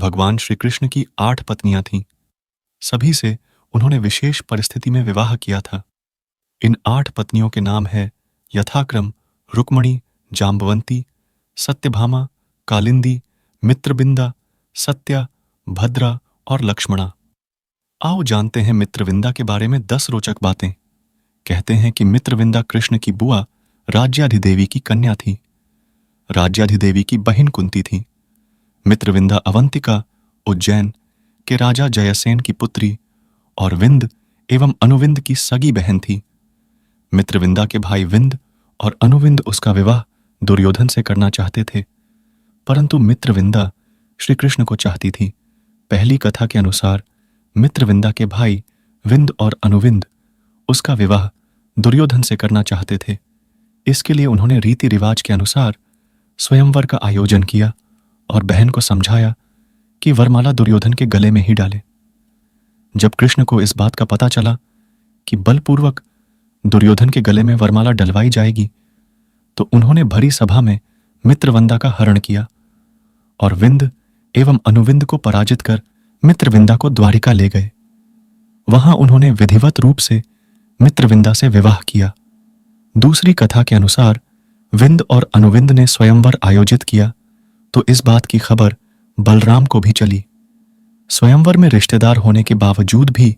भगवान श्री कृष्ण की 8 पत्नियां थीं। सभी से उन्होंने विशेष परिस्थिति में विवाह किया था। इन 8 पत्नियों के नाम है यथाक्रम रुक्मणी, जाम्बवंती, सत्यभामा, कालिंदी, मित्रविंदा, सत्या, भद्रा और लक्ष्मणा। आओ जानते हैं मित्रविंदा के बारे में 10 रोचक बातें। कहते हैं कि मित्रविंदा कृष्ण की बुआ राज्याधिदेवी की कन्या थी। राज्याधिदेवी की बहन कुंती थी। मित्रविंदा अवंतिका, उज्जैन के राजा जयसेन की पुत्री और विंद एवं अनुविंद की सगी बहन थी। मित्रविंदा के भाई विंद और अनुविंद उसका विवाह दुर्योधन से करना चाहते थे, परंतु मित्रविंदा श्री कृष्ण को चाहती थी। पहली कथा के अनुसार मित्रविंदा के भाई विंद और अनुविंद उसका विवाह दुर्योधन से करना चाहते थे। इसके लिए उन्होंने रीति रिवाज के अनुसार स्वयंवर का आयोजन किया और बहन को समझाया कि वरमाला दुर्योधन के गले में ही डाले। जब कृष्ण को इस बात का पता चला कि बलपूर्वक दुर्योधन के गले में वरमाला डलवाई जाएगी, तो उन्होंने भरी सभा में मित्रविंदा का हरण किया और विंद एवं अनुविंद को पराजित कर मित्रविंदा को द्वारिका ले गए। वहां उन्होंने विधिवत रूप से मित्रविंदा से विवाह किया। दूसरी कथा के अनुसार विंद और अनुविंद ने स्वयंवर आयोजित किया तो इस बात की खबर बलराम को भी चली। स्वयंवर में रिश्तेदार होने के बावजूद भी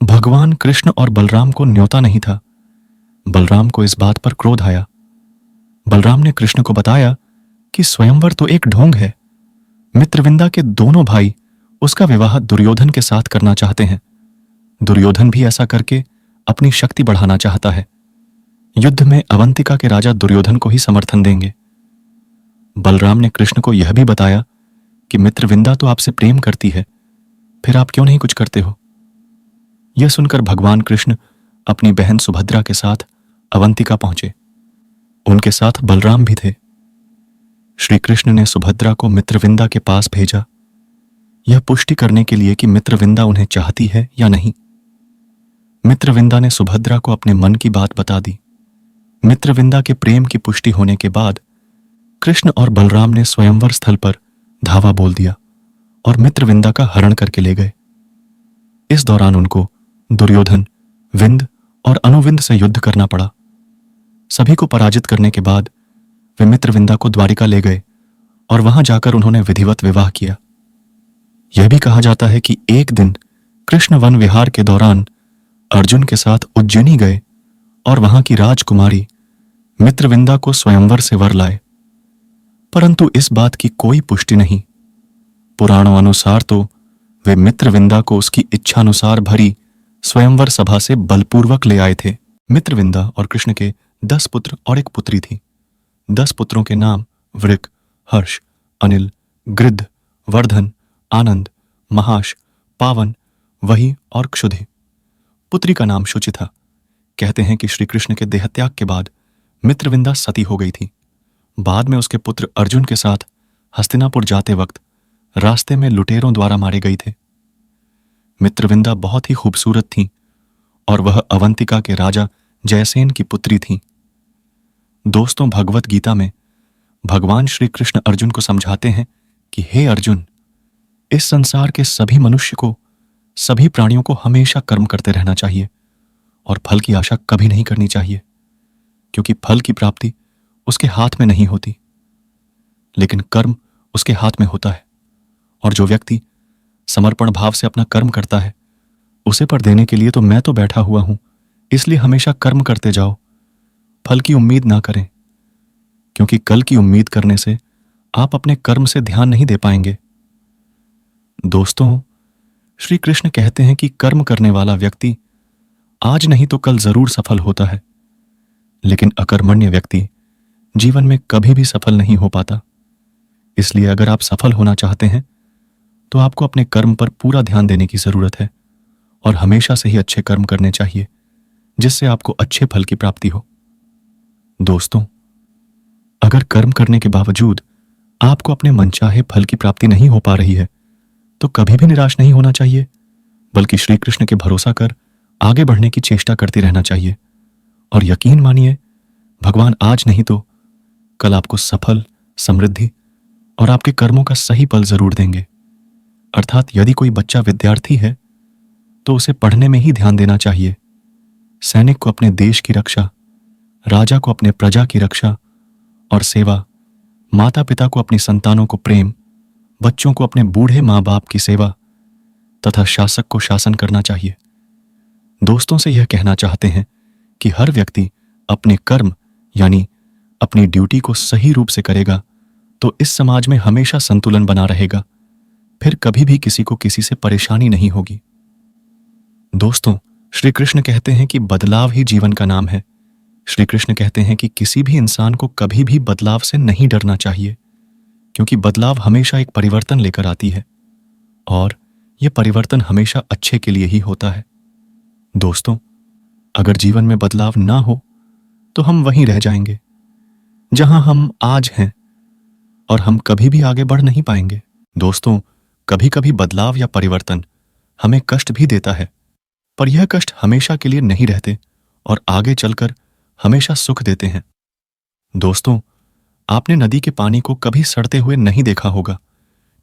भगवान कृष्ण और बलराम को न्योता नहीं था। बलराम को इस बात पर क्रोध आया। बलराम ने कृष्ण को बताया कि स्वयंवर तो एक ढोंग है। मित्रविंदा के दोनों भाई उसका विवाह दुर्योधन के साथ करना चाहते हैं। दुर्योधन भी ऐसा करके अपनी शक्ति बढ़ाना चाहता है। युद्ध में अवंतिका के राजा दुर्योधन को ही समर्थन देंगे। बलराम ने कृष्ण को यह भी बताया कि मित्रविंदा तो आपसे प्रेम करती है, फिर आप क्यों नहीं कुछ करते हो। यह सुनकर भगवान कृष्ण अपनी बहन सुभद्रा के साथ अवंतिका पहुंचे। उनके साथ बलराम भी थे। श्री कृष्ण ने सुभद्रा को मित्रविंदा के पास भेजा, यह पुष्टि करने के लिए कि मित्रविंदा उन्हें चाहती है या नहीं। मित्रविंदा ने सुभद्रा को अपने मन की बात बता दी। मित्रविंदा के प्रेम की पुष्टि होने के बाद कृष्ण और बलराम ने स्वयंवर स्थल पर धावा बोल दिया और मित्रविंदा का हरण करके ले गए। इस दौरान उनको दुर्योधन, विंद और अनुविंद से युद्ध करना पड़ा। सभी को पराजित करने के बाद वे मित्रविंदा को द्वारिका ले गए और वहां जाकर उन्होंने विधिवत विवाह किया। यह भी कहा जाता है कि एक दिन कृष्ण वन विहार के दौरान अर्जुन के साथ उज्जैनी गए और वहां की राजकुमारी मित्रविंदा को स्वयंवर से वर लाए, परंतु इस बात की कोई पुष्टि नहीं। पुराणों अनुसार तो वे मित्रविंदा को उसकी इच्छानुसार भरी स्वयंवर सभा से बलपूर्वक ले आए थे। मित्रविंदा और कृष्ण के 10 पुत्र और एक पुत्री थी। 10 पुत्रों के नाम वृक, हर्ष, अनिल, गृध्र, वर्धन, आनंद, महाश, पावन, वही और क्षुधि। पुत्री का नाम शुचि था। कहते हैं कि श्री कृष्ण के देहत्याग के बाद मित्रविंदा सती हो गई थी। बाद में उसके पुत्र अर्जुन के साथ हस्तिनापुर जाते वक्त रास्ते में लुटेरों द्वारा मारे गई थे। मित्रविंदा बहुत ही खूबसूरत थी और वह अवंतिका के राजा जयसेन की पुत्री थी। दोस्तों, भगवत गीता में भगवान श्री कृष्ण अर्जुन को समझाते हैं कि हे अर्जुन, इस संसार के सभी मनुष्य को, सभी प्राणियों को हमेशा कर्म करते रहना चाहिए और फल की आशा कभी नहीं करनी चाहिए, क्योंकि फल की प्राप्ति उसके हाथ में नहीं होती, लेकिन कर्म उसके हाथ में होता है। और जो व्यक्ति समर्पण भाव से अपना कर्म करता है, उसे पर देने के लिए तो मैं तो बैठा हुआ हूं, इसलिए हमेशा कर्म करते जाओ, फल की उम्मीद ना करें, क्योंकि कल की उम्मीद करने से आप अपने कर्म से ध्यान नहीं दे पाएंगे। दोस्तों, श्री कृष्ण कहते हैं कि कर्म करने वाला व्यक्ति आज नहीं तो कल जरूर सफल होता है, लेकिन अकर्मण्य व्यक्ति जीवन में कभी भी सफल नहीं हो पाता। इसलिए अगर आप सफल होना चाहते हैं तो आपको अपने कर्म पर पूरा ध्यान देने की जरूरत है और हमेशा से ही अच्छे कर्म करने चाहिए, जिससे आपको अच्छे फल की प्राप्ति हो। दोस्तों, अगर कर्म करने के बावजूद आपको अपने मनचाहे फल की प्राप्ति नहीं हो पा रही है, तो कभी भी निराश नहीं होना चाहिए, बल्कि श्री कृष्ण के भरोसा कर आगे बढ़ने की चेष्टा करती रहना चाहिए। और यकीन मानिए, भगवान आज नहीं तो कल आपको सफल, समृद्धि और आपके कर्मों का सही फल जरूर देंगे। अर्थात यदि कोई बच्चा विद्यार्थी है तो उसे पढ़ने में ही ध्यान देना चाहिए। सैनिक को अपने देश की रक्षा, राजा को अपने प्रजा की रक्षा और सेवा, माता पिता को अपनी संतानों को प्रेम, बच्चों को अपने बूढ़े माँ बाप की सेवा तथा शासक को शासन करना चाहिए। दोस्तों से यह कहना चाहते हैं कि हर व्यक्ति अपने कर्म यानी अपनी ड्यूटी को सही रूप से करेगा तो इस समाज में हमेशा संतुलन बना रहेगा, फिर कभी भी किसी को किसी से परेशानी नहीं होगी। दोस्तों, श्री कृष्ण कहते हैं कि बदलाव ही जीवन का नाम है। श्री कृष्ण कहते हैं कि किसी भी इंसान को कभी भी बदलाव से नहीं डरना चाहिए, क्योंकि बदलाव हमेशा एक परिवर्तन लेकर आती है और यह परिवर्तन हमेशा अच्छे के लिए ही होता है। दोस्तों, अगर जीवन में बदलाव ना हो तो हम वहीं रह जाएंगे जहां हम आज हैं और हम कभी भी आगे बढ़ नहीं पाएंगे। दोस्तों, कभी कभी बदलाव या परिवर्तन हमें कष्ट भी देता है, पर यह कष्ट हमेशा के लिए नहीं रहते और आगे चलकर हमेशा सुख देते हैं। दोस्तों, आपने नदी के पानी को कभी सड़ते हुए नहीं देखा होगा,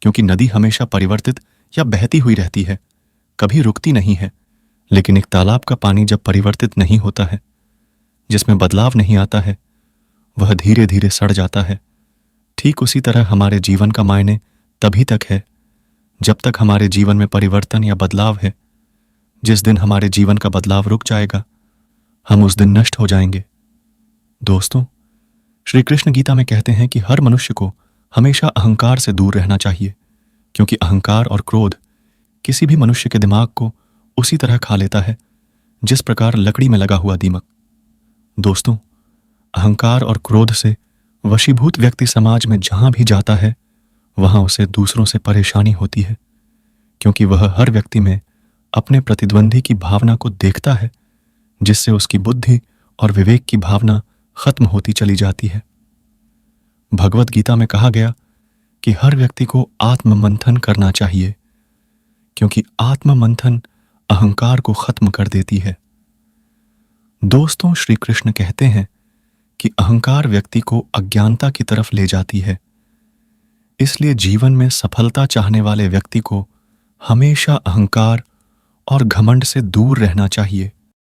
क्योंकि नदी हमेशा परिवर्तित या बहती हुई रहती है, कभी रुकती नहीं है। लेकिन एक तालाब का पानी जब परिवर्तित नहीं होता है, जिसमें बदलाव नहीं आता है, वह धीरे धीरे सड़ जाता है। ठीक उसी तरह हमारे जीवन का मायने तभी तक है जब तक हमारे जीवन में परिवर्तन या बदलाव है। जिस दिन हमारे जीवन का बदलाव रुक जाएगा, हम उस दिन नष्ट हो जाएंगे। दोस्तों, श्री कृष्ण गीता में कहते हैं कि हर मनुष्य को हमेशा अहंकार से दूर रहना चाहिए, क्योंकि अहंकार और क्रोध किसी भी मनुष्य के दिमाग को उसी तरह खा लेता है जिस प्रकार लकड़ी में लगा हुआ दीमक। दोस्तों, अहंकार और क्रोध से वशीभूत व्यक्ति समाज में जहां भी जाता है वहां उसे दूसरों से परेशानी होती है, क्योंकि वह हर व्यक्ति में अपने प्रतिद्वंदी की भावना को देखता है, जिससे उसकी बुद्धि और विवेक की भावना खत्म होती चली जाती है। भगवत गीता में कहा गया कि हर व्यक्ति को आत्ममंथन करना चाहिए, क्योंकि आत्ममंथन अहंकार को खत्म कर देती है। दोस्तों, श्री कृष्ण कहते हैं कि अहंकार व्यक्ति को अज्ञानता की तरफ ले जाती है। इसलिए जीवन में सफलता चाहने वाले व्यक्ति को हमेशा अहंकार और घमंड से दूर रहना चाहिए।